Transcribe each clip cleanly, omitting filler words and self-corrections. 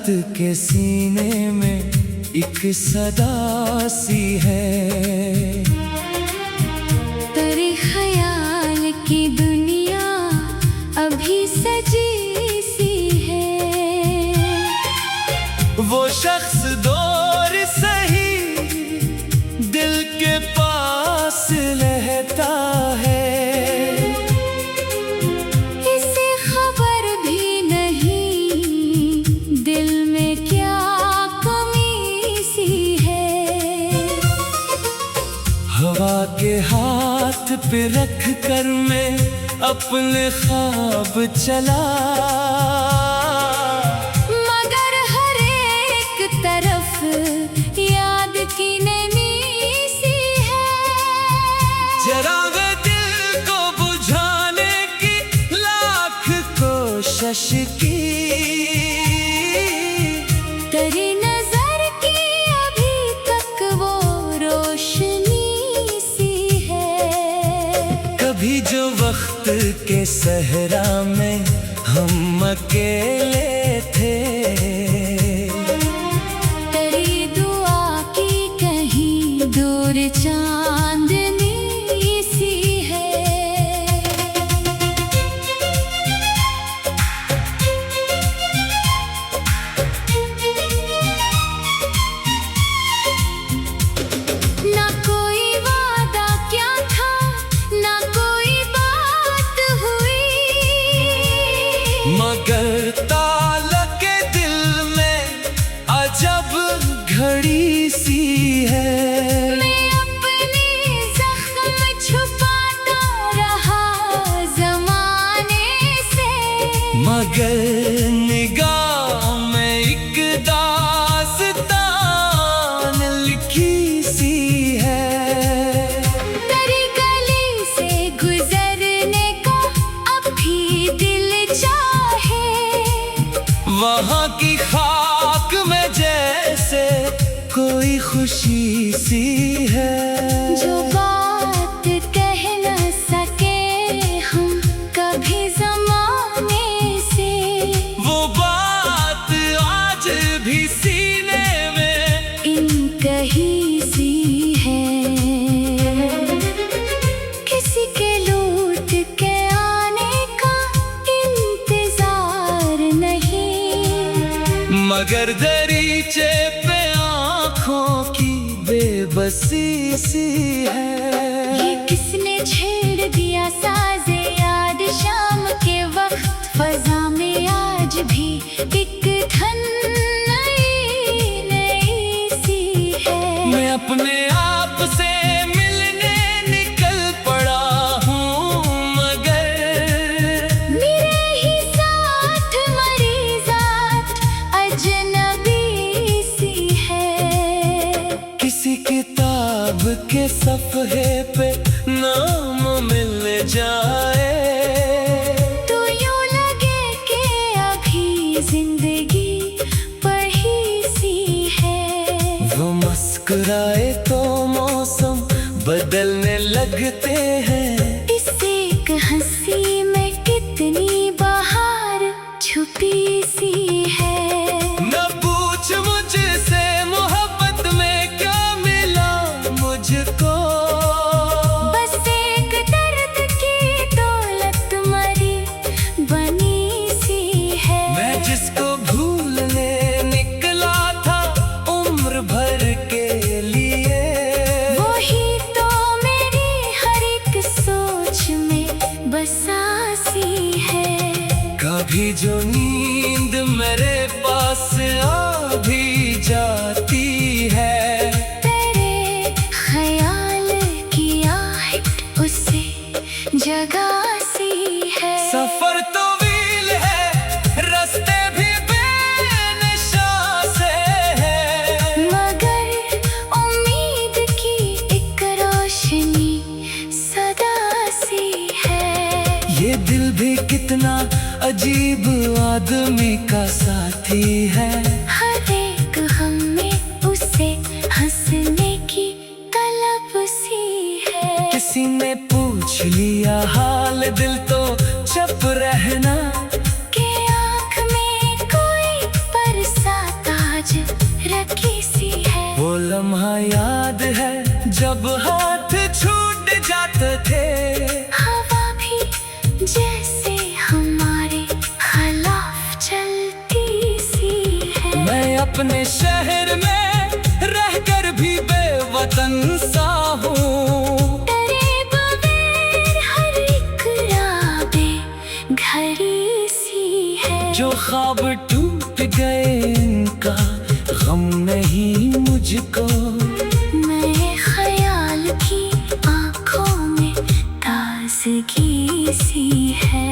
रात के सीने में एक सदा सी है। तेरे ख्याल की दुनिया अभी सजी सी है। वो शख्स दूर सही दिल के पास रहता है। इसे खबर भी नहीं दिल में क्या कमी सी है। हवा के हाथ पे रख कर मैं अपने ख्वाब चला, मगर हर एक तरफ याद की नमी सी है। जरा वे दिल को बुझाने की लाख कोशिश की, तेरी नजर की अभी तक वो रोशनी सी है। कभी जो वक्त के सहरा में हम अकेले थे, तेरी दुआ की कहीं दूर चांदनी सी है। ना कोई वादा क्या था, ना कोई बात हुई, मगर ताला के दिल में अजब घड़ी सी है। मैं अपने जख्म छुपाता रहा ज़माने से, मगर निगाह में एक दास्तान लिखी सी है। तेरी गली से गुजरने का अब भी दिल चाहे। वहाँ की खाक में जैसे कोई खुशी सी है। जो बात कह न सके हम कभी ज़माने से, वो बात आज भी सीने में इन कहीं सी है। किसी के लौट के आने का इंतजार नहीं, मगर दरीचे पे आँखों की बेबसी सी है। ये किसने छेड़ दिया साज़े याद शाम के वक्त, फजा में आज भी एक धन नई नई सी है। मैं अपने आप से मिलने निकल पड़ा हूँ, मगर मेरे ही साथ मरी जात अजनबी सी है। किसी किताब के सफ़हे पे नाम मिल जाए, तो यूं लगे कि अभी जिंदगी पढ़ी सी है। वो मुस्कुराए तो मौसम बदलने लगते हैं। इस एक हंसी में कितनी बहार छुपी सी है। न पूछ मुझसे मोहब्बत में क्या मिला मुझको, बस एक दर्द की दौलत मरी बनी सी है। मैं जिसको भूलने निकला था उम्र भर के लिए, वही तो मेरी हर एक सोच में बसा सी है। कभी जो नींद मेरे पास आ भी जाती है, तेरे ख्याल की आहट उसे जगा सी है। सफर तो वील है, रास्ते भी बेनिशा से है, मगर उम्मीद की एक रोशनी सदा सी है। ये दिल भी कितना अजीब आदमी का साथी है। हर एक हम में उसे हंसने की तलब सी है। किसी ने पूछ लिया हाल दिल तो चुप रहना, के आँख में कोई परसा जब हाथ छूट जाते थे, हवा भी जैसे हमारे खिलाफ चलती सी है। मैं अपने शहर में रहकर भी बेवतन सा हूँ। डरे बगैर हर एक राह घड़ी सी है। जो ख्वाब टूट गए इनका गम नहीं मुझको। नए ख्याल की आंखों में ताजगी सी है।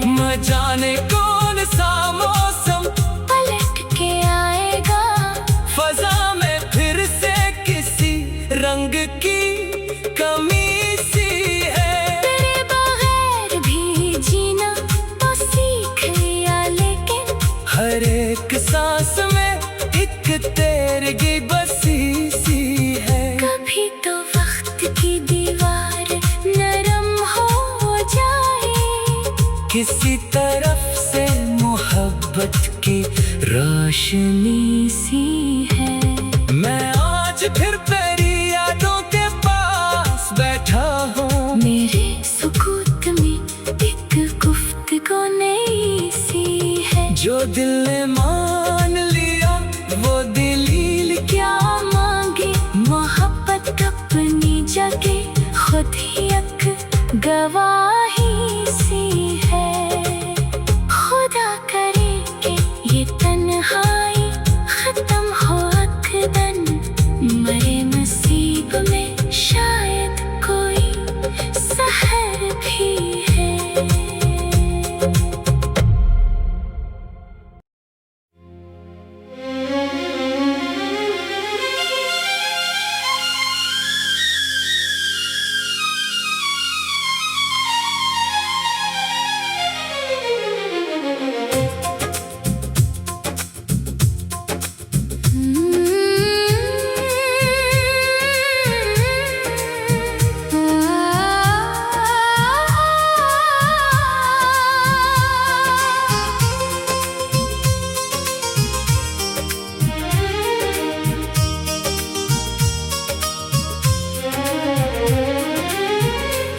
न जाने कौन सा मौसम पलट के आएगा, फजा में फिर से किसी रंग की कमी सी है। तेरे बगैर भी जीना तो सीख लिया, लेकिन हर एक सांस में एक तेरगी बसी सी है। कभी तो वक्त की दीवार नरम हो जाए, किसी तरफ से मोहब्बत की रोशनी सी है। मैं आज फिर तेरी यादों के पास बैठा हूँ। मेरे सुकूत में एक गुफ्तगू नई सी है। जो दिल ने मान लिया वो दलील क्या मांगे मोहब्बत अपनी जगह खुद ही एक गवाही सी है। खुदा करे कि ये तन्हाई खत्म हो अकदन, मरे नसीब में शायद कोई सहर भी है।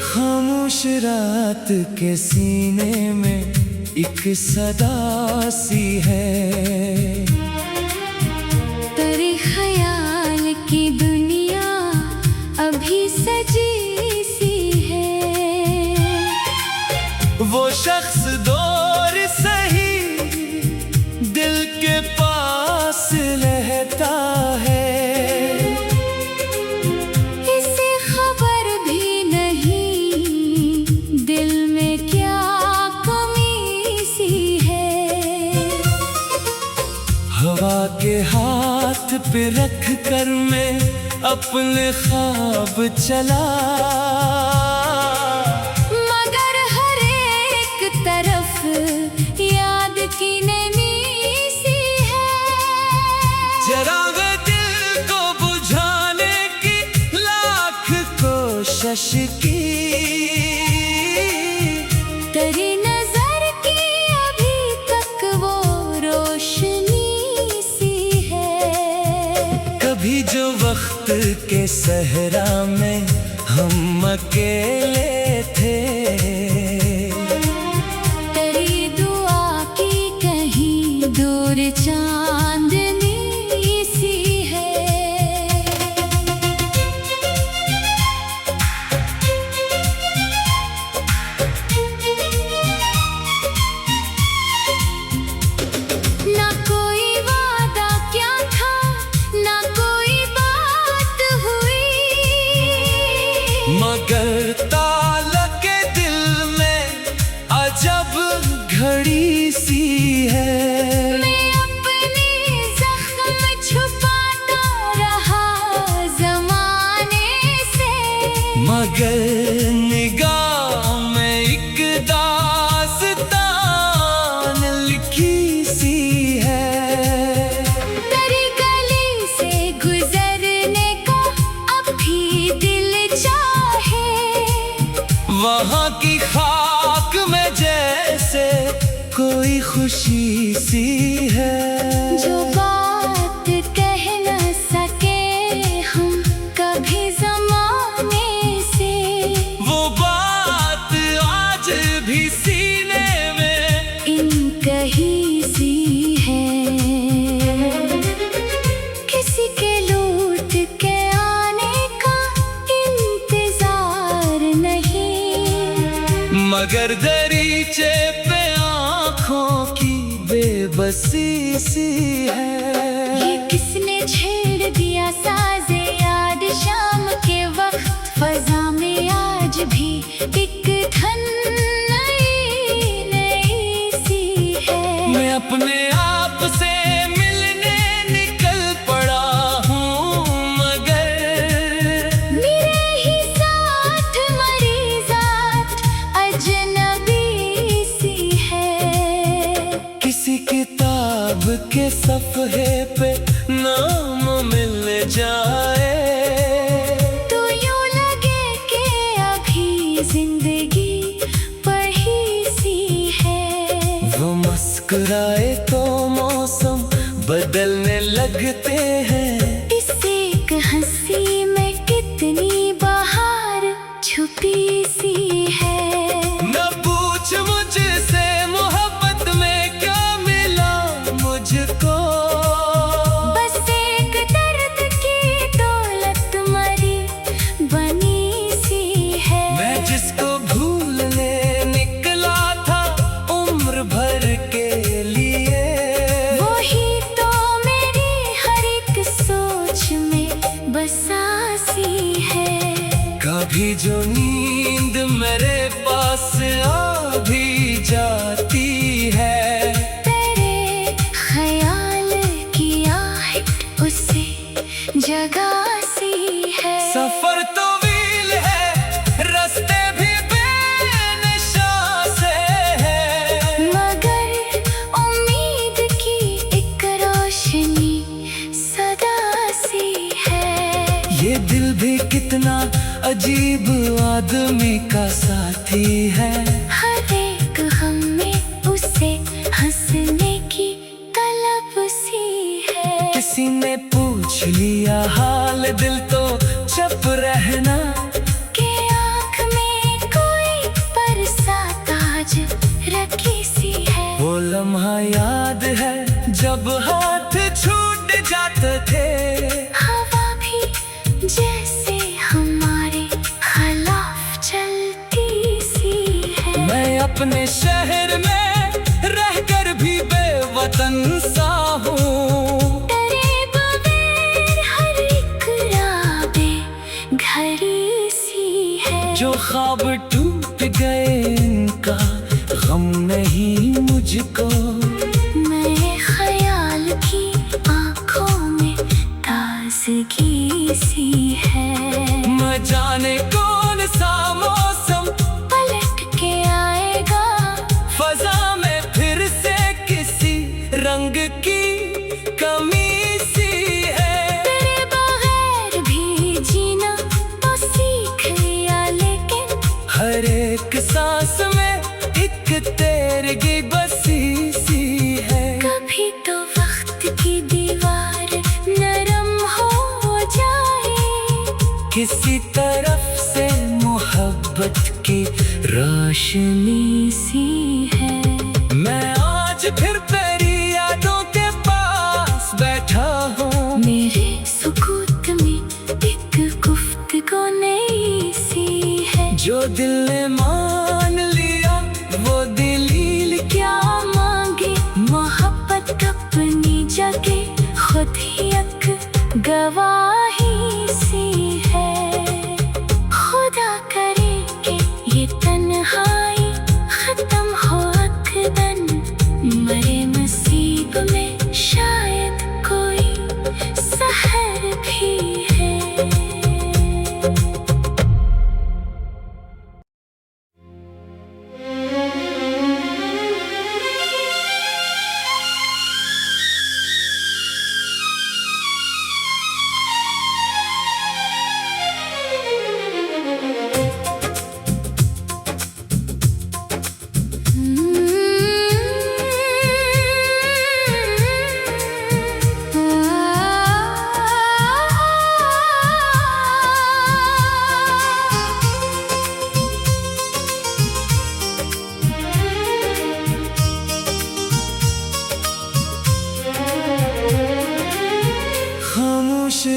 खामोश रात के सीने में एक सदा सी है। तेरे ख्याल की दुनिया अभी सजी सी है। वो शख्स दूर सही दिल के पास रहता है। इसे खबर भी नहीं दिल में क्या कमी सी है। हवा के हाथ पे रख कर मैं अपने ख्वाब चला, मगर हर एक तरफ याद की नमी सी है। जरा वे दिल को बुझाने की लाख कोशिश की। तेरी नजर की अभी तक वो रोशनी सी है। कभी जो वक्त के सहरा में हम अकेले थे, तेरी दुआ की कहीं दूर चांदनी सी है। ना कोई वादा क्या था, ना कोई बात हुई, मगर ताला के दिल में अजब घड़ी सी है। मैं अपने जख्म छुपाता रहा जमाने से, मगर निगाह में एक दास्तान लिखी सी है। तेरी गली से गुजरने को अब भी दिल चाहे। वहाँ की खाक में जैसे कोई खुशी सी है। जो बात कह न सके हम कभी ज़माने मगर दरीचे पे आँखों की बेबसी सी है। ये किसने छेड़ दिया साज़े याद शाम के वक्त, फजा में आज भी एक धन नई नई सी है। मैं अपने आप से मिलने निकल पड़ा हूँ, मगर मेरे ही साथ मरीज़ात अजनबी सी है। किसी किताब के सफ़हे पे नाम मिल जाए तो यूं लगे कि अभी जिंदगी पढ़ी सी है। वो मुस्कुराए तो मौसम बदलने लगते हैं। इस एक हंसी में कितनी बहार छुपी सी है। न पूछ मुझसे मोहब्बत में क्या मिला मुझको, बस एक दर्द की दौलत मरी बनी सी है। मैं जिसको भूलने निकला था उम्र भर के लिए, वही तो मेरी हर एक सोच में बसा सी है। कभी जो नींद मेरे पास आ भी जाती है, तेरे ख्याल की आहट उसे जगा सी है। सफर तो वील है, रास्ते भी बेनिशान से है, मगर उम्मीद की एक रोशनी सदा सी है। ये दिल भी कितना अजीब आदमी का साथी है। हर एक हम में उसे हंसने की तलब सी है। किसी ने पूछ लिया हाल दिल तो चुप रहना, कि आँख में कोई परसा ताज रखी सी है। वो लम्हा याद है जब हाथ छूट जाते थे, हवा भी जैसे हमारे खिलाफ चलती सी है। मैं अपने शहर में रहकर भी बेवतन सा हूँ। तेरे बगैर हर एक राह घड़ी सी है। जो ख्वाब टूट गए इनका गम नहीं मुझको, मैं ख्याल की आँखों में ताजगी सी है। न जाने कौन सा मौसम पलट के आएगा, फजा में फिर से किसी रंग की कमी सी है। तेरे बगैर भी जीना तो सीख लिया, लेकिन हर एक सांस में एक तेरगी बसी सी है। कभी तो वक्त की दीवार नरम हो जाए, किसी तरफ से मोहब्बत की रोशनी सी है। मैं आज फिर तेरी यादों के पास बैठा हूँ, मेरे सुकूत में एक गुफ्तगू नई सी है। जो दिल ने मान लिया वो दलील क्या मांगे मोहब्बत अपनी जगह खुद ही एक गवाही सी है। खुदा करे कि ये तन्हाई खत्म हो अकदन, मरे नसीब में शायद कोई सहर भी है।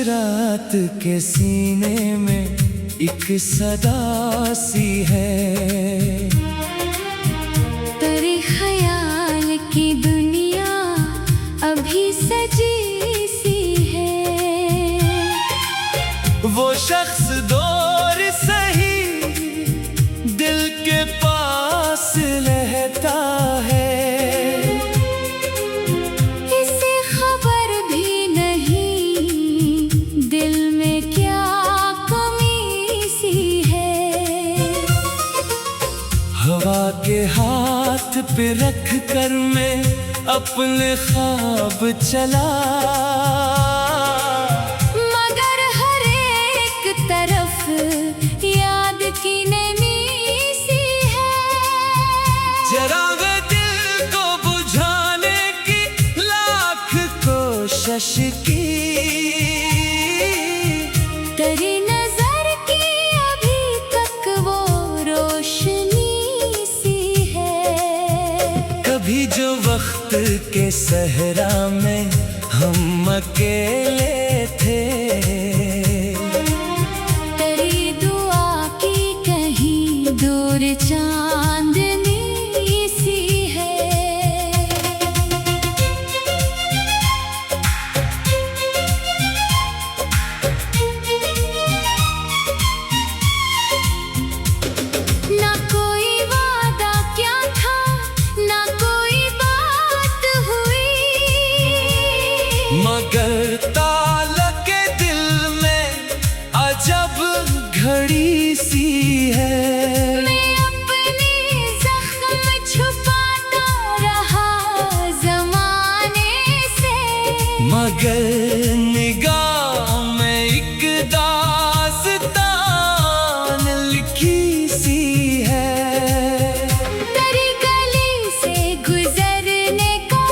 रात के सीने में एक सदा सी है। वो शख्स दूर सही दिल के पास रहता है। इसे खबर भी नहीं दिल में क्या कमी सी है। हवा के हाथ पे रख कर मैं अपने ख्वाब चला, मगर हर एक तरफ याद की नमी सी है। जरा वे दिल को बुझाने की लाख कोशिश की, तेरी नजर की अभी तक वो रोशनी सी है। कभी जो वक्त के सहरा में हम अकेले थे, तेरी दुआ की कहीं दूर चांदनी सी है। ना कोई वादा क्या था, ना कोई बात हुई, मगर ताल्लुक के दिल में अजब घड़ी सी है। मैं अपने जख्म छुपाता रहा ज़माने से, मगर निगाह में एक दास्तान लिखी सी है। तेरी गली से गुजरने का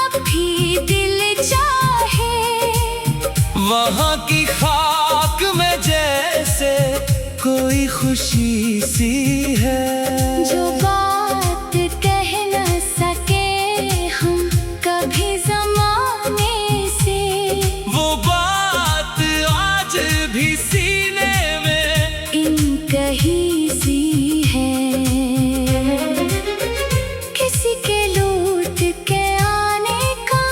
अब भी दिल चाहे, वहाँ की खाक में जैसे कोई खुशी सी है। जो बात कह न सके हम कभी ज़माने से, वो बात आज भी सीने में इन कहीं सी है। किसी के लौट के आने का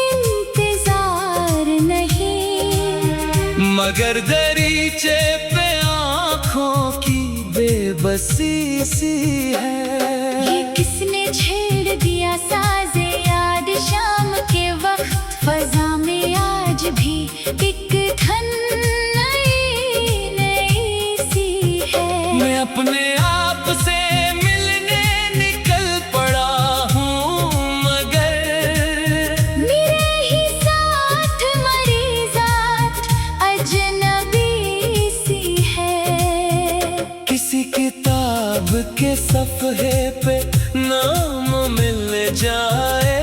इंतजार नहीं, मगर दरीचे पे आँखों की बेबसी सी है। ये किसने छेड़ दिया साज़े याद शाम के वक्त, फजा में आज भी एक धन नई नई सी है। मैं अपने आप से मिलने निकल पड़ा हूँ, मगर मेरे ही साथ मरी जात अजनबी सी है। किसी किताब के सफ़हे पे नाम मिल जाए,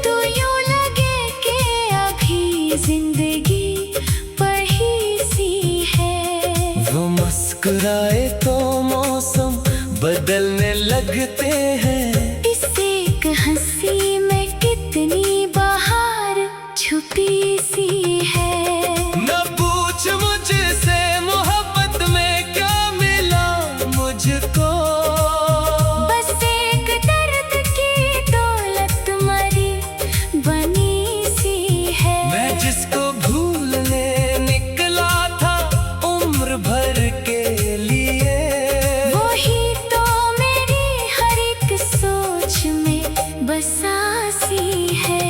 तो यूं लगे कि अभी जिंदगी पढ़ी सी है। वो मुस्कुराए तो मौसम बदलने लगते हैं। इस एक हंसी में कितनी बहार छुपी सी है। न पूछ मुझसे मोहब्बत में क्या मिला मुझको, बस एक दर्द की दौलत मरी बनी सी है। मैं जिसको भूलने निकला था उम्र भर के लिए, वही तो मेरी हर एक सोच में बसा सी है।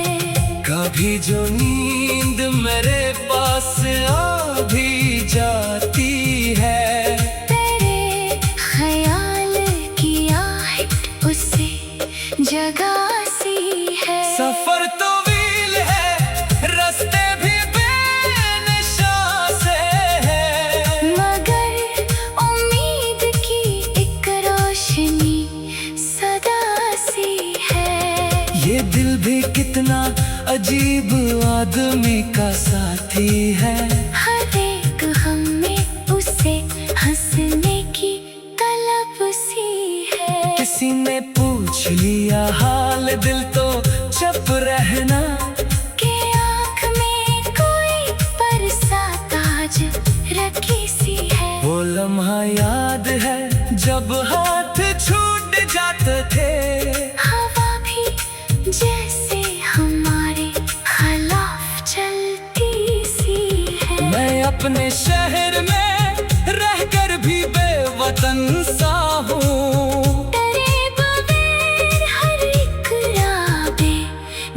कभी जो नींद मेरे पास आ भी जाती है, तेरे ख्याल की आहट उसे जगा सी है। सफर तो वील है रास्ते भी बेनिशान से है, मगर उम्मीद की एक रोशनी सदा सी है। ये दिल भी कितना अजीब आदमी का साथी है। हर एक हम में उसे हंसने की तलब सी है। किसी ने पूछ लिया हाल दिल तो चुप रहना, कि आँख में कोई बरसात आज रखी सी है। वो लम्हा याद है जब हाथ छूट जाते थे, हवा भी जैसे हमारे खिलाफ चलती सी है। मैं अपने अपने शहर में रहकर भी बेवतन सा हूँ। तेरे बगैर हर एक रात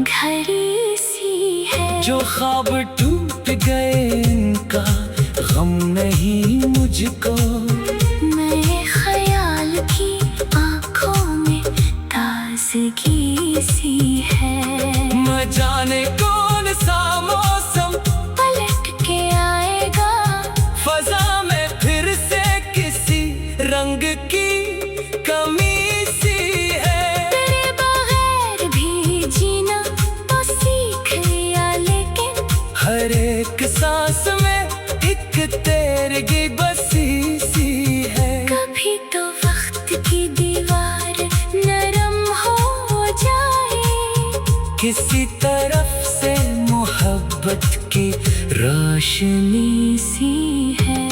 घड़ी सी है। जो ख्वाब टूट गए इनका गम नहीं मुझको। मेरे ख्याल की आंखों में ताजगी सी है। न जाने कौन सा मौसम पलट के आएगा, फजा में फिर से किसी रंग की कमी सी है। तेरे बगैर भी जीना तो सीख लिया, लेकिन हर एक सांस में एक तेरगी बसी सी है। कभी तो वक्त की दीवार नरम हो जाए, किसी तरफ से मोहब्बत की रोशनी सी है।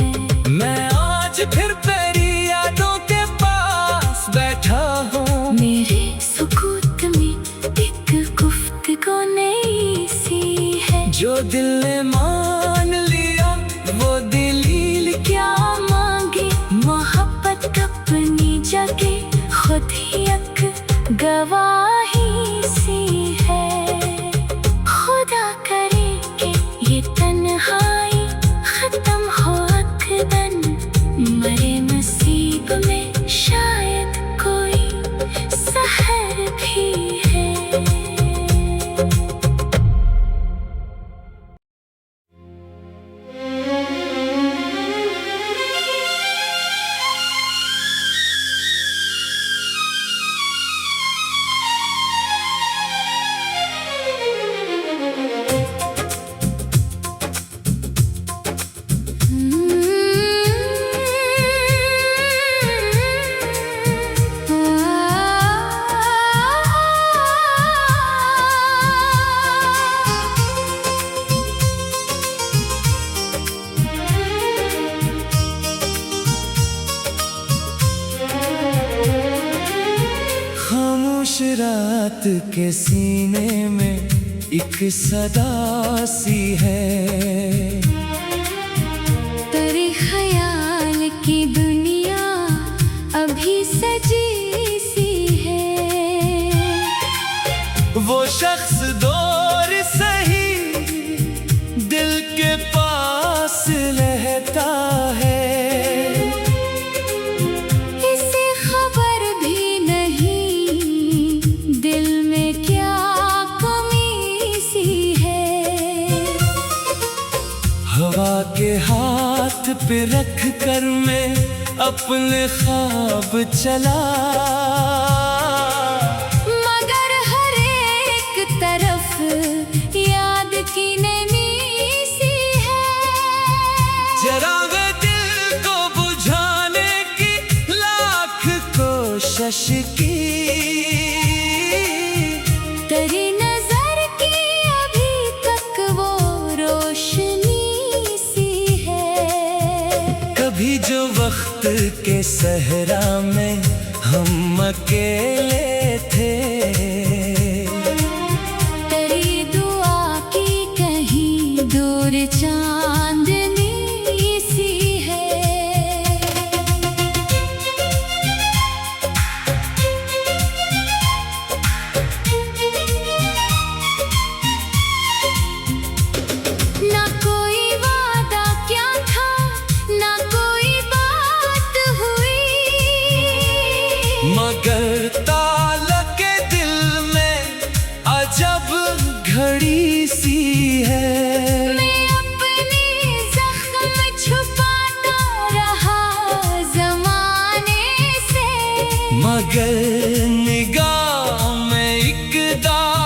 मैं आज फिर तेरी यादों के पास बैठा हूँ। मेरे सुकूत में एक गुफ्तगू नई सी है। जो दिल ने मान लिया वो दलील क्या मांगे मोहब्बत अपनी जगह खुद ही एक गवाही सी है। खुदा करे कि ये तन्हाई खत्म हो अकदन, मरे नसीब में शायद कोई सहर भी है। खामोश रात के सीने में एक सदा सी है। तेरे ख्याल की दुनिया अभी सजी सी है। वो शख्स दूर सही दिल के पास रहता है। इसे खबर भी नहीं दिल में क्या कमी सी है। हवा के हाथ पे रख कर मैं अपने ख्वाब चला, मगर हर एक तरफ याद की नमी सी है। जरा वे दिल को बुझाने की लाख कोशिश की। तेरी नजर की अभी तक वो रोशनी सी है। कभी जो वक्त के सहरा में हम अकेले थे, तेरी दुआ की कहीं दूर चांदनी सी है। ना कोई वादा क्या था, ना कोई बात हुई, मगर ताला के दिल में अजब घड़ी सी है। मैं अपने जख्म छुपाता रहा जमाने से, मगर निगाह में एक दाग